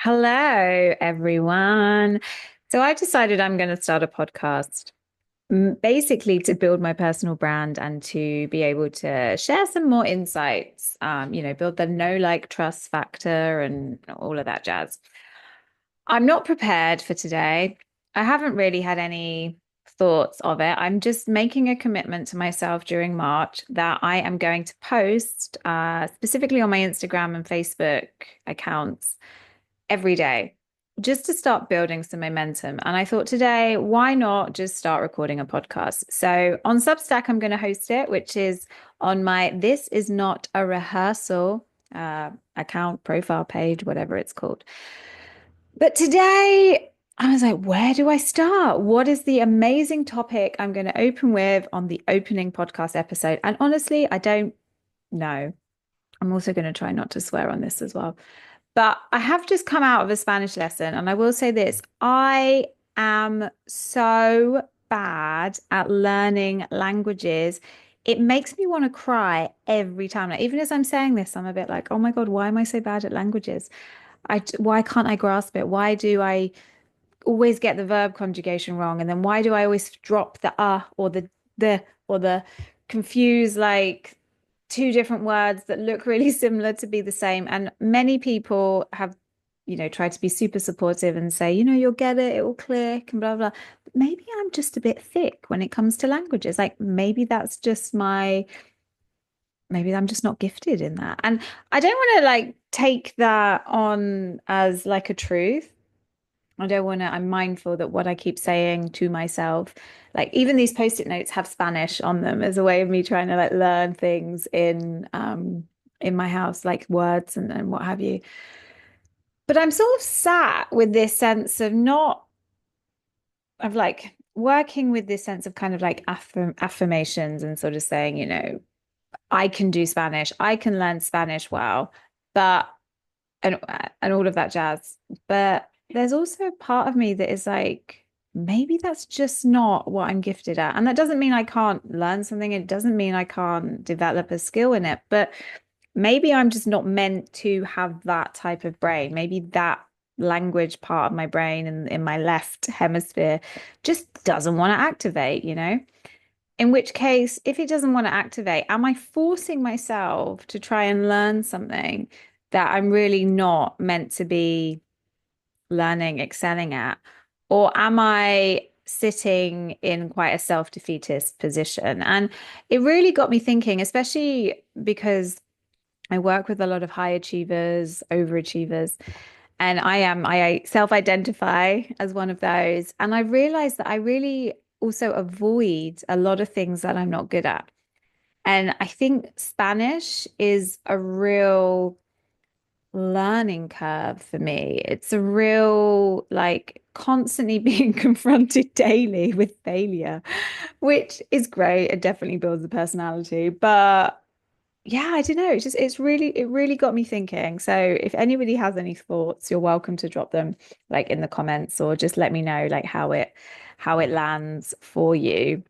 Hello, everyone. So I've decided I'm going to start a podcast, basically to build my personal brand and to be able to share some more insights, build the know, like, trust factor and all of that jazz. I'm not prepared for today. I haven't really had any thoughts of it. I'm just making a commitment to myself during March that I am going to post, specifically on my Instagram and Facebook accounts every day just to start building some momentum. And I thought today, why not just start recording a podcast? So on Substack, I'm going to host it, which is on my This Is Not a Rehearsal account, profile page, whatever it's called. But today, I was like, where do I start? What is the amazing topic I'm going to open with on the opening podcast episode? And honestly, I don't know. I'm also going to try not to swear on this as well. But I have just come out of a Spanish lesson, and I will say this, I am so bad at learning languages. It makes me want to cry every time. Like, even as I'm saying this, I'm a bit like, oh my God, why am I so bad at languages? Why can't I grasp it? Why do I always get the verb conjugation wrong? And then why do I always drop the or the or the confuse like two different words that look really similar to be the same? And many people have, tried to be super supportive and say, you'll get it, it will click and blah blah. But maybe I'm just a bit thick when it comes to languages. Like maybe I'm just not gifted in that. And I don't want to like take that on as like a truth. I don't want to, I'm mindful that what I keep saying to myself, like even these post-it notes have Spanish on them as a way of me trying to like learn things in my house, like words and what have you. But I'm sort of sat with this sense of not of like working with this sense of kind of like affirmations and sort of saying, I can do Spanish, I can learn Spanish well, but and and all of that jazz. But there's also a part of me that is like, maybe that's just not what I'm gifted at. And that doesn't mean I can't learn something. It doesn't mean I can't develop a skill in it. But maybe I'm just not meant to have that type of brain. Maybe that language part of my brain in my left hemisphere just doesn't want to activate. In which case, if it doesn't want to activate, am I forcing myself to try and learn something that I'm really not meant to be learning, excelling at? Or am I sitting in quite a self-defeatist position? And it really got me thinking, especially because I work with a lot of high achievers, overachievers, and I self-identify as one of those. And I realized that I really also avoid a lot of things that I'm not good at. And I think Spanish is a real learning curve for me. It's a real, like, constantly being confronted daily with failure, which is great. It definitely builds the personality. But yeah, I don't know. It really got me thinking. So if anybody has any thoughts, you're welcome to drop them like in the comments or just let me know like how it lands for you.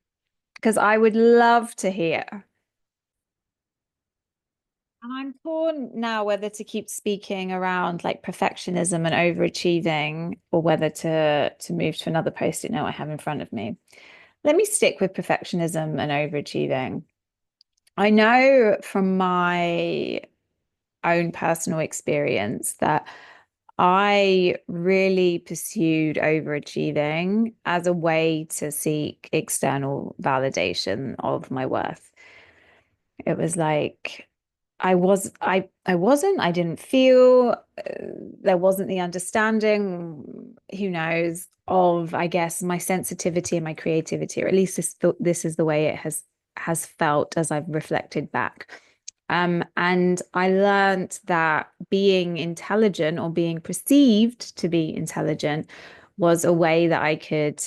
Because I would love to hear. And I'm torn now whether to keep speaking around like perfectionism and overachieving or whether to move to another post-it note I have in front of me. Let me stick with perfectionism and overachieving. I know from my own personal experience that I really pursued overachieving as a way to seek external validation of my worth. It was like I didn't feel there wasn't the understanding, who knows, of I guess my sensitivity and my creativity, or at least this is the way it has felt as I've reflected back. And I learned that being intelligent or being perceived to be intelligent was a way that I could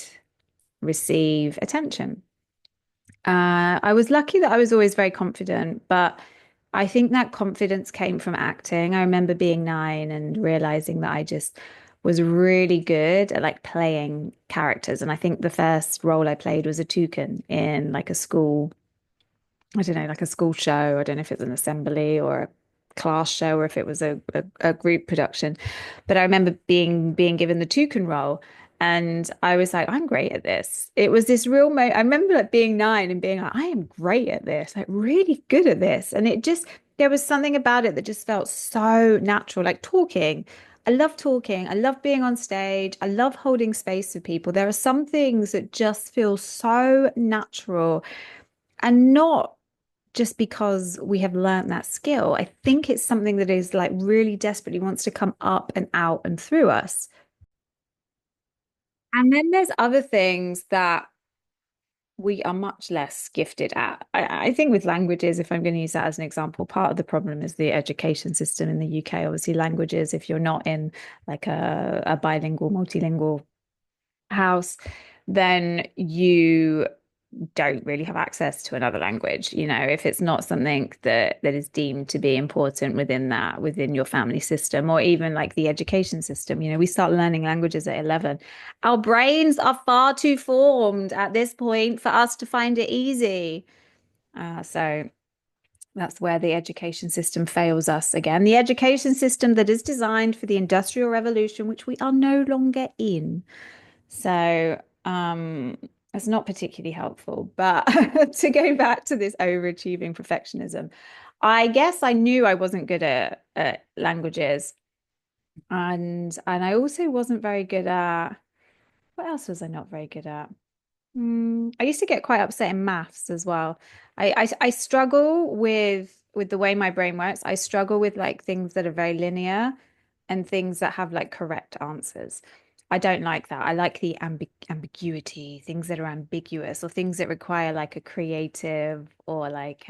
receive attention. I was lucky that I was always very confident, but I think that confidence came from acting. I remember being 9 and realizing that I just was really good at like playing characters. And I think the first role I played was a toucan in like a school, I don't know, like a school show. I don't know if it's an assembly or a class show or if it was a group production. But I remember being given the toucan role. And I was like, I'm great at this. It was this real moment. I remember like being 9 and being like, I am great at this, like really good at this. And it just, there was something about it that just felt so natural, like talking. I love talking. I love being on stage. I love holding space for people. There are some things that just feel so natural and not just because we have learned that skill. I think it's something that is like really desperately wants to come up and out and through us. And then there's other things that we are much less gifted at. I think with languages, if I'm going to use that as an example, part of the problem is the education system in the UK. Obviously, languages, if you're not in like a bilingual, multilingual house, then you don't really have access to another language. You know, if it's not something that is deemed to be important within that, within your family system, or even like the education system. You know, we start learning languages at 11. Our brains are far too formed at this point for us to find it easy. So that's where the education system fails us again. The education system that is designed for the Industrial Revolution, which we are no longer in. So, it's not particularly helpful. But to go back to this overachieving perfectionism, I guess I knew I wasn't good at languages, and I also wasn't very good at, what else was I not very good at? I used to get quite upset in maths as well. I struggle with the way my brain works. I struggle with like things that are very linear and things that have like correct answers. I don't like that. I like the ambiguity, things that are ambiguous or things that require like a creative or like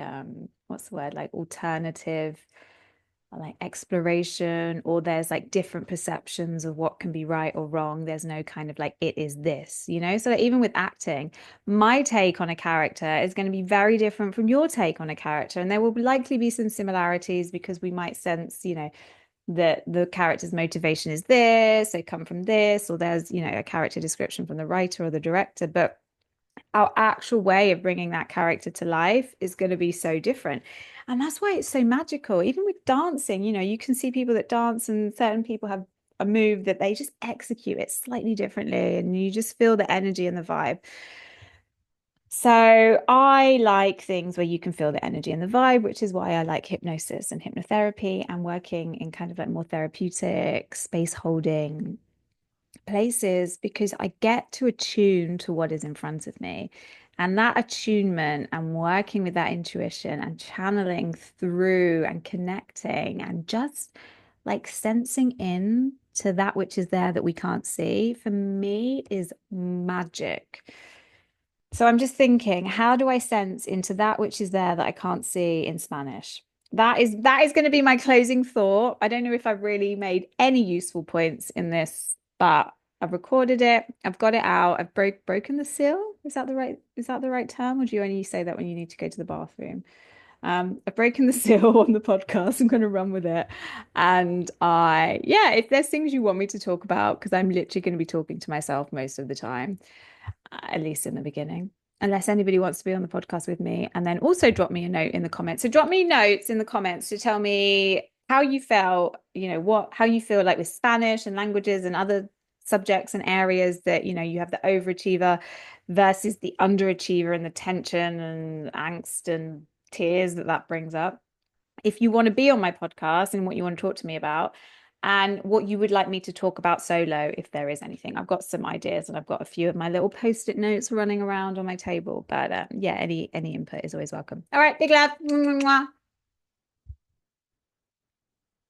what's the word? Like alternative like exploration, or there's like different perceptions of what can be right or wrong. There's no kind of like it is this, you know? So like, even with acting, my take on a character is going to be very different from your take on a character. And there will likely be some similarities because we might sense, you know, that the character's motivation is this, they come from this, or there's, you know, a character description from the writer or the director. But our actual way of bringing that character to life is going to be so different. And that's why it's so magical. Even with dancing, you know, you can see people that dance, and certain people have a move that they just execute it slightly differently, and you just feel the energy and the vibe. So I like things where you can feel the energy and the vibe, which is why I like hypnosis and hypnotherapy and working in kind of like more therapeutic, space holding places, because I get to attune to what is in front of me. And that attunement and working with that intuition and channeling through and connecting and just like sensing in to that which is there that we can't see, for me is magic. So I'm just thinking, how do I sense into that which is there that I can't see in Spanish? That is going to be my closing thought. I don't know if I've really made any useful points in this, but I've recorded it. I've got it out. I've broken the seal. Is that the right term? Or do you only say that when you need to go to the bathroom? I've broken the seal on the podcast. I'm going to run with it. And yeah, if there's things you want me to talk about, because I'm literally going to be talking to myself most of the time, at least in the beginning, unless anybody wants to be on the podcast with me. And then also drop me a note in the comments. So drop me notes in the comments to tell me how you felt, you know, how you feel like with Spanish and languages and other subjects and areas that, you know, you have the overachiever versus the underachiever and the tension and angst and tears that brings up. If you want to be on my podcast and what you want to talk to me about, and what you would like me to talk about solo, if there is anything. I've got some ideas and I've got a few of my little post-it notes running around on my table. But yeah, any input is always welcome. All right, big love. Mwah, mwah, mwah.